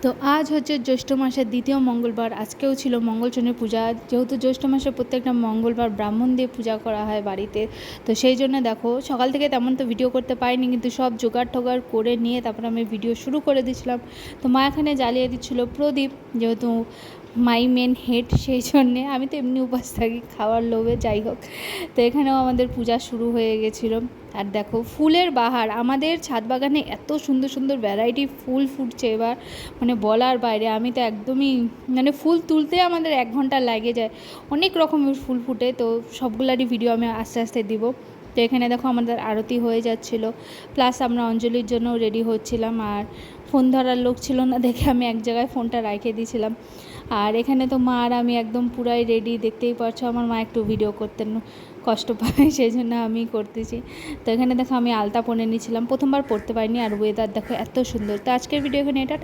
তো আজ হচ্ছে জ্যৈষ্ঠ মাসের দ্বিতীয় মঙ্গলবার। আজকেও ছিল মঙ্গলচণ্ডী পূজা। যেহেতু জ্যৈষ্ঠ মাসের প্রত্যেকটা মঙ্গলবার ব্রাহ্মণ দিয়ে পূজা করা হয় বাড়িতে, তো সেই জন্য দেখো সকাল থেকে তেমন তো ভিডিও করতে পারিনি, কিন্তু সব জোগাড় টোগাড় করে নিয়ে তারপর আমি ভিডিও শুরু করে দিয়েছিলাম। তো মা এখানে জ্বালিয়ে দিচ্ছিলো প্রদীপ, যেহেতু মাই মেন হেড, সেই জন্যে। আমি তো এমনি উপাস থাকি খাওয়ার লোভে, যাই হোক। তো এখানেও আমাদের পূজা শুরু হয়ে গেছিলো। আর দেখো ফুলের বাহার, আমাদের ছাদ বাগানে এত সুন্দর সুন্দর ভ্যারাইটি ফুল ফুটছে এবার, মানে বলার বাইরে। আমি তো একদমই মানে ফুল তুলতে আমাদের 1 ঘন্টা লাগে যায়, অনেক রকমের ফুল ফুটে। তো সবগুলারই ভিডিও আমি আস্তে আস্তে দিব। তো এখানে দেখো আমাদের আরতি হয়ে যাচ্ছিলো, প্লাস আমরা অঞ্জলির জন্য রেডি হচ্ছিলাম। আর ফোন ধরার লোক ছিল না দেখে আমি এক জায়গায় ফোনটা রেখে দিয়েছিলাম। আর এখানে তো মা আর আমি একদম পুরাই রেডি, দেখতেই পারছো। আমার মা একটু ভিডিও করতে কষ্ট পায়, সেই জন্য আমি করতেছি। তো এখানে দেখো আমি আলতা পরে নিয়েছিলাম, প্রথমবার পরতে পারিনি। আর ওয়েদার দেখো এত সুন্দর। তো আজকের ভিডিও এখানে এটা